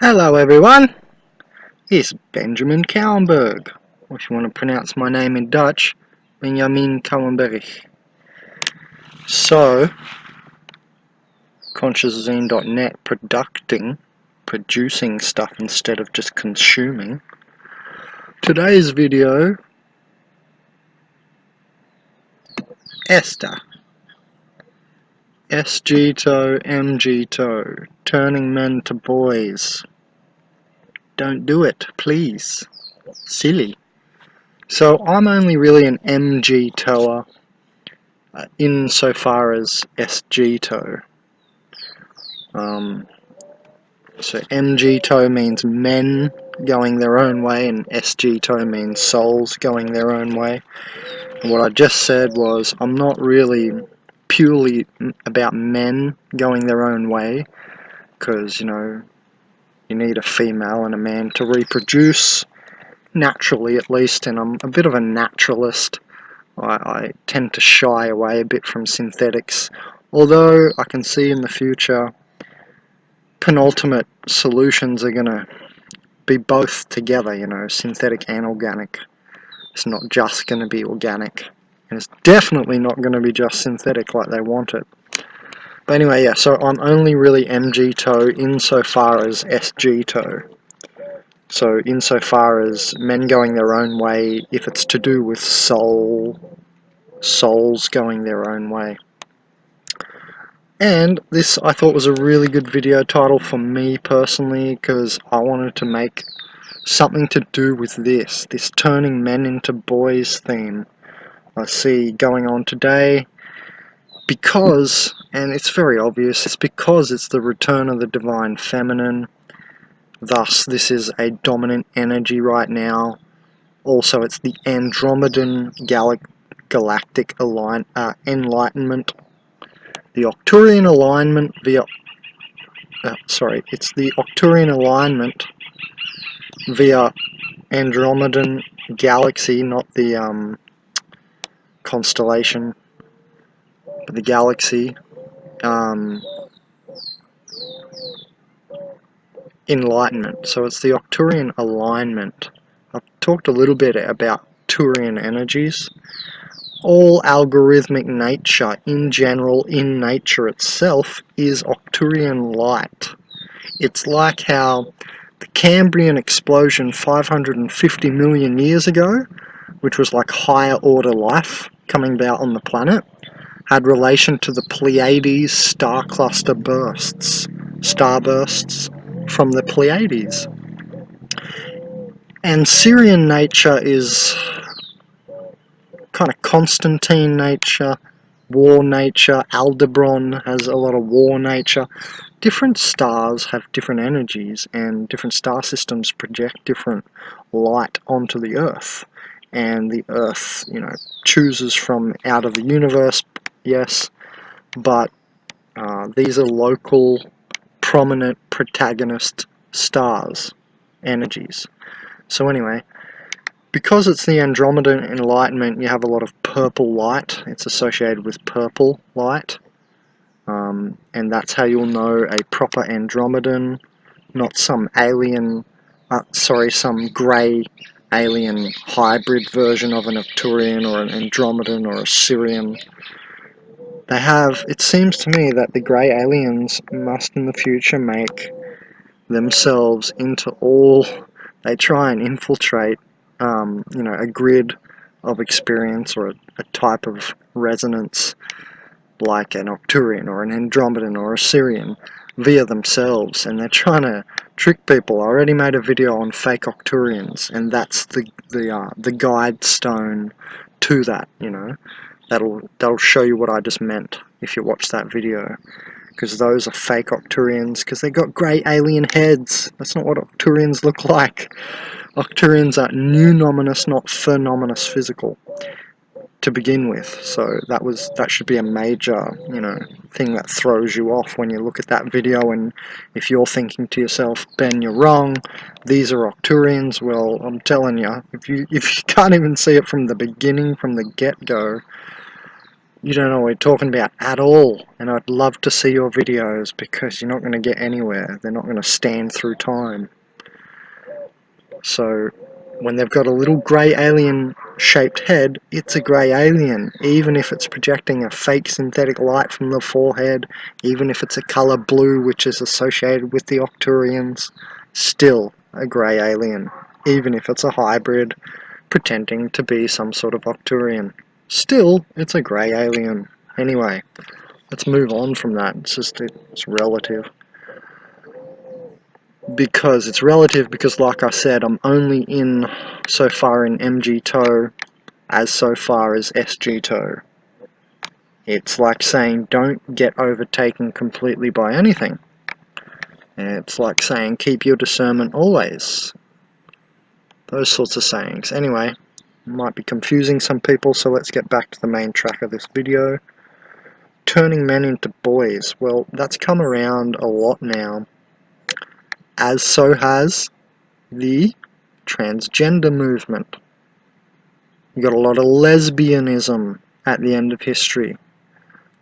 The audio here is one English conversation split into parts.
Hello everyone, it's Benjamin Kauenberg, or if you want to pronounce my name in Dutch, Benjamin Kauenberg. So, consciousazine.net producing stuff instead of just consuming. Today's video, Esther, SGTOW, MGTOW, turning men to boys. Don't do it, please. Silly. So I'm only really an MGTOWer insofar as SGTOW. So MGTOW means men going their own way, and SGTOW means souls going their own way. And what I just said was I'm not really purely about men going their own way, because, you need a female and a man to reproduce, naturally at least, and I'm a bit of a naturalist. I tend to shy away a bit from synthetics, although I can see in the future penultimate solutions are going to be both together, synthetic and organic. It's not just going to be organic, and it's definitely not going to be just synthetic like they want it. But anyway, yeah, so I'm only really MGTOW insofar as SGTOW. So insofar as men going their own way, if it's to do with souls going their own way. And this I thought was a really good video title for me personally, because I wanted to make something to do with this turning men into boys theme I see going on today, because, and it's very obvious, it's because it's the return of the divine feminine. Thus, this is a dominant energy right now. Also, it's the Andromedan galactic enlightenment. The Octurian alignment it's the Octurian alignment via Andromedan galaxy, not the constellation, but the galaxy. Enlightenment. So it's the Octurian alignment. I've talked a little bit about Turian energies. All algorithmic nature in general, in nature itself, is Octurian light. It's like how the Cambrian explosion 550 million years ago, which was like higher order life coming about on the planet, had relation to the Pleiades star cluster starbursts from the Pleiades. And Syrian nature is kind of Constantine nature, war nature. Aldebaran has a lot of war nature. Different stars have different energies, and different star systems project different light onto the Earth. And the Earth, chooses from out of the universe, yes, but these are local, prominent protagonist stars, energies. So anyway, because it's the Andromedan enlightenment, you have a lot of purple light. It's associated with purple light. And that's how you'll know a proper Andromedan, not some alien, some grey alien hybrid version of an Arcturian or an Andromedan or a Syrian. It seems to me that the grey aliens must in the future make themselves into they try and infiltrate, a grid of experience or a type of resonance like an Arcturian or an Andromedan or a Syrian via themselves, and they're trying to trick people. I already made a video on fake Arcturians, and that's the guide stone to that. That'll show you what I just meant if you watch that video, because those are fake Arcturians, because they got grey alien heads. That's not what Arcturians look like. Arcturians are nunominous, not phenomenous physical to begin with, so that should be a major thing that throws you off when you look at that video. And if you're thinking to yourself, Ben, you're wrong, these are Arcturians, well, I'm telling you, if you can't even see it from the beginning, from the get-go, you don't know what you're talking about at all, and I'd love to see your videos because you're not going to get anywhere. They're not going to stand through time. So when they've got a little grey alien shaped head, it's a grey alien, even if it's projecting a fake synthetic light from the forehead, even if it's a colour blue which is associated with the Octurians, still a grey alien, even if it's a hybrid pretending to be some sort of Octurian. Still, it's a grey alien. Anyway, let's move on from that. It's relative. Because it's relative because, like I said, I'm only in so far in MGTOW as so far as SGTOW. It's like saying don't get overtaken completely by anything. It's like saying keep your discernment always. Those sorts of sayings. Anyway, might be confusing some people, so let's get back to the main track of this video. Turning men into boys. Well, that's come around a lot now, as so has the transgender movement. You got a lot of lesbianism at the end of history.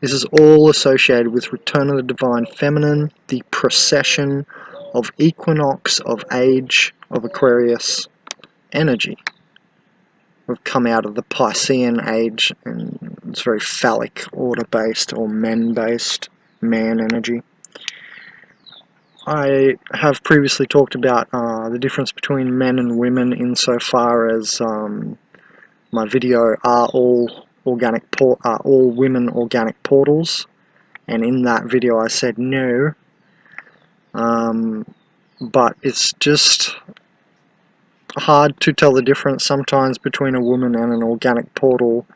This is all associated with Return of the Divine Feminine, the precession of equinox of age of Aquarius energy. We've come out of the Piscean age, and it's very phallic, order-based or men-based, man energy. I have previously talked about the difference between men and women insofar as my video Are All Women Organic Portals, and in that video I said no, but it's just hard to tell the difference sometimes between a woman and an organic portal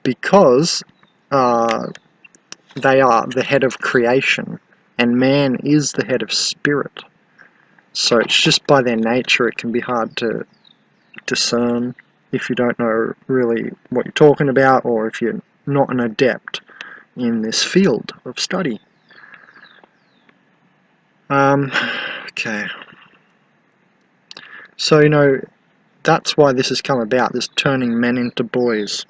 because they are the head of creation and man is the head of spirit. So it's just by their nature it can be hard to discern if you don't know really what you're talking about, or if you're not an adept in this field of study. Okay. So, you know, that's why this has come about, this turning men into boys.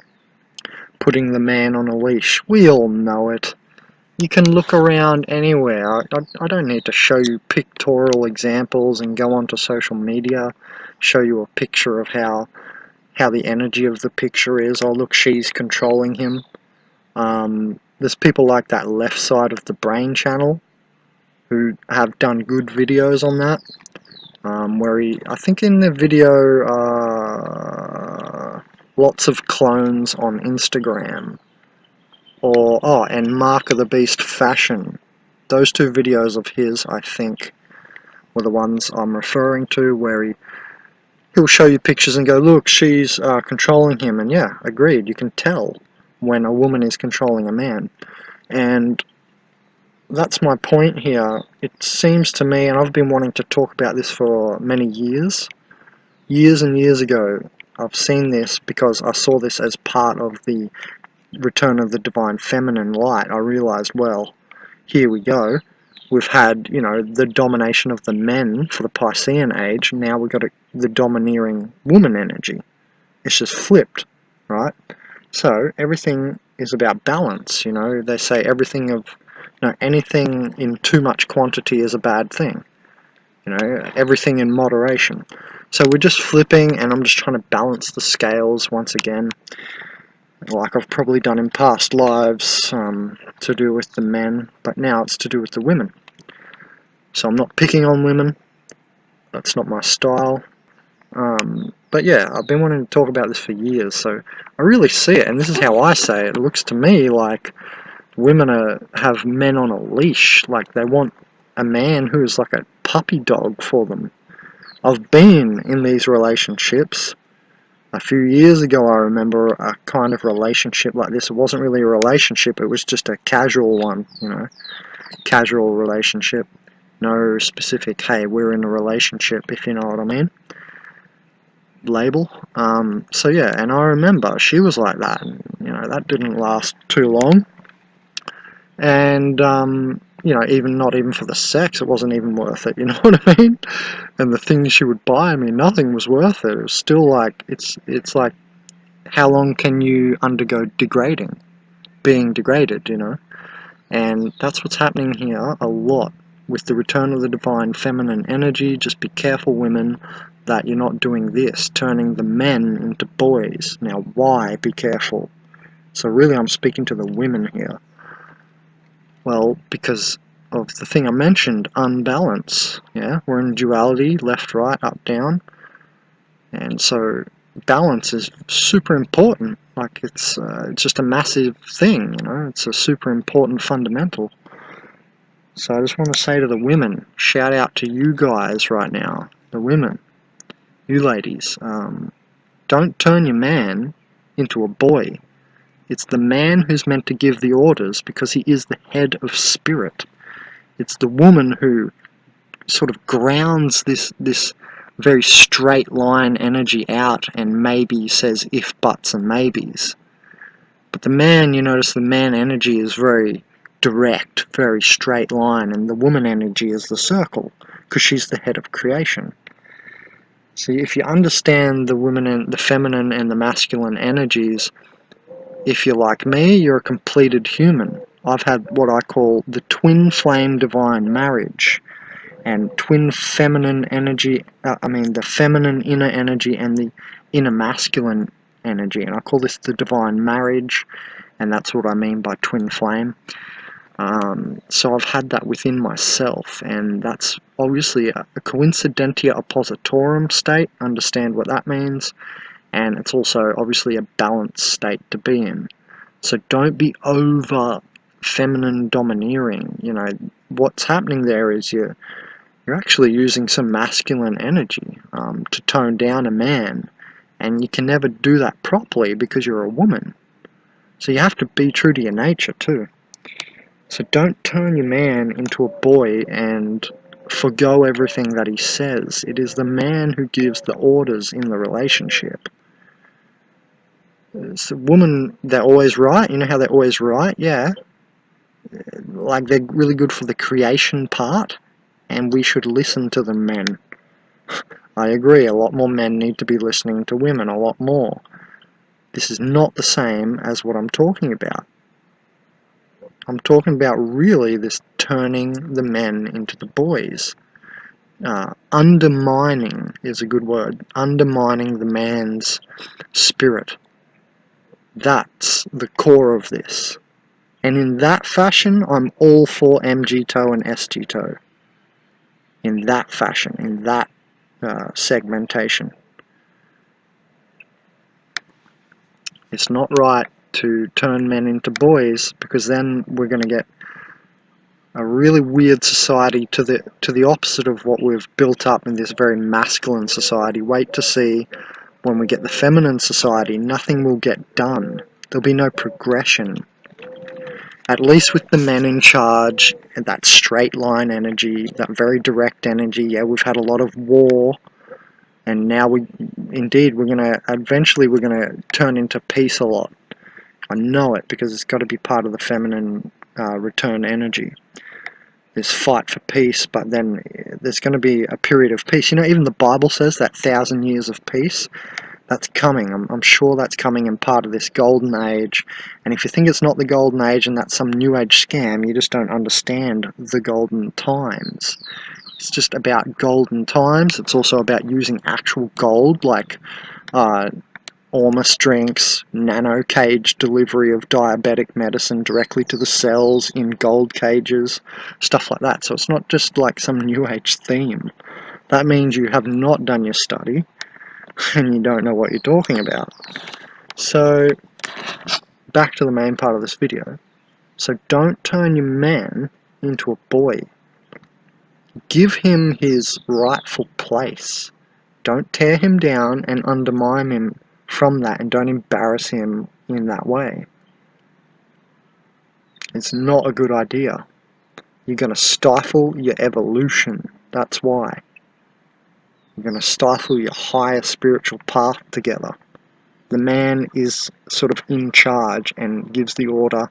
Putting the man on a leash. We all know it. You can look around anywhere. I don't need to show you pictorial examples and go onto social media, show you a picture of how the energy of the picture is. Oh look, she's controlling him. There's people like that left side of the brain channel who have done good videos on that. Where I think in the video, lots of clones on Instagram, and Mark of the Beast Fashion. Those two videos of his, I think, were the ones I'm referring to, where he'll show you pictures and go, look, she's controlling him, and yeah, agreed, you can tell when a woman is controlling a man. And that's my point here. It seems to me, and I've been wanting to talk about this for many years and years ago, I've seen this because I saw this as part of the Return of the Divine Feminine light. I realised, well, here we go. We've had, you know, the domination of the men for the Piscean age, now we've got the domineering woman energy. It's just flipped, right? So everything is about balance, you know. They say anything in too much quantity is a bad thing. You know, everything in moderation. So we're just flipping, and I'm just trying to balance the scales once again, like I've probably done in past lives, to do with the men, but now it's to do with the women. So I'm not picking on women, that's not my style. But yeah, I've been wanting to talk about this for years, so I really see it, and this is how I say it. It looks to me like women have men on a leash, like they want a man who's like a puppy dog for them. I've been in these relationships. A few years ago I remember a kind of relationship like this. It wasn't really a relationship, it was just a casual one, you know, casual relationship. No specific, hey, we're in a relationship, if you know what I mean, label. So yeah, and I remember she was like that, and, you know, that didn't last too long. And, you know, not even for the sex, it wasn't even worth it, you know what I mean? And the things she would buy me, nothing was worth it. It was still like, it's like, how long can you undergo degrading? being degraded, you know. And that's what's happening here a lot with the return of the divine feminine energy. Just be careful, women, that you're not doing this, turning the men into boys. Now, why be careful? So really I'm speaking to the women here. Well, because of the thing I mentioned, unbalance. Yeah, we're in duality, left, right, up, down. And so balance is super important. Like it's just a massive thing, you know. It's a super important fundamental. So I just want to say to the women, shout out to you guys right now, the women, you ladies, don't turn your man into a boy. It's the man who's meant to give the orders because he is the head of spirit. It's the woman who sort of grounds this very straight line energy out and maybe says if, buts and maybes. But the man, you notice the man energy is very direct, very straight line, and the woman energy is the circle because she's the head of creation. See, if you understand the women and the feminine and the masculine energies, if you're like me, you're a completed human. I've had what I call the twin flame divine marriage, and twin feminine energy, the feminine inner energy and the inner masculine energy, and I call this the divine marriage, and that's what I mean by twin flame. So I've had that within myself, and that's obviously a coincidentia oppositorum state, understand what that means, and it's also obviously a balanced state to be in. So don't be over feminine domineering. You know, what's happening there is you're actually using some masculine energy to tone down a man, and you can never do that properly because you're a woman. So you have to be true to your nature too. So don't turn your man into a boy and forgo everything that he says. It is the man who gives the orders in the relationship. It's the woman, they're always right. You know how they're always right? Yeah. Like they're really good for the creation part, and we should listen to the men. I agree, a lot more men need to be listening to women, a lot more. This is not the same as what I'm talking about. I'm talking about really this turning the men into the boys. Undermining is a good word. Undermining the man's spirit. That's the core of this. And in that fashion, I'm all for MGTOW and SGTOW. In that fashion, in that segmentation. It's not right to turn men into boys, because then we're going to get a really weird society to the opposite of what we've built up in this very masculine society. Wait to see when we get the feminine society, nothing will get done. There'll be no progression. At least with the men in charge, and that straight line energy, that very direct energy. Yeah, we've had a lot of war, and now eventually we're gonna turn into peace a lot. I know it, because it's got to be part of the feminine return energy. This fight for peace, but then there's going to be a period of peace. You know, even the Bible says that 1,000 years of peace. That's coming. I'm sure that's coming in part of this golden age. And if you think it's not the golden age and that's some new age scam, you just don't understand the golden times. It's just about golden times. It's also about using actual gold, like Ormus drinks, nano cage delivery of diabetic medicine directly to the cells in gold cages, stuff like that. So it's not just like some new age theme. That means you have not done your study and you don't know what you're talking about. So back to the main part of this video. So don't turn your man into a boy. Give him his rightful place. Don't tear him down and undermine him from that, and don't embarrass him in that way. It's not a good idea. You're going to stifle your evolution. That's why. You're going to stifle your higher spiritual path together. The man is sort of in charge and gives the order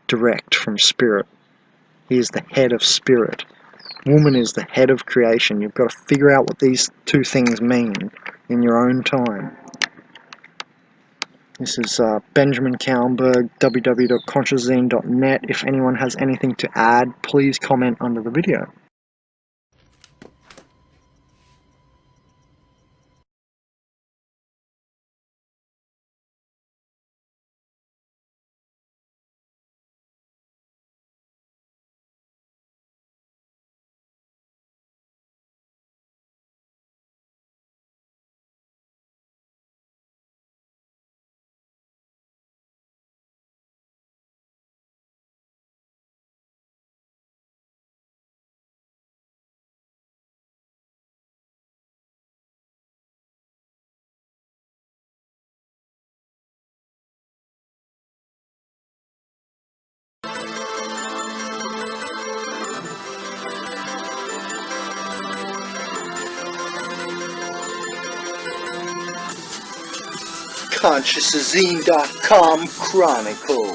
direct from spirit. He is the head of spirit. Woman is the head of creation. You've got to figure out what these two things mean in your own time. This is Benjamin Kallenberg, www.consciousazine.net. If anyone has anything to add, please comment under the video. consciousazine.com Chronicle.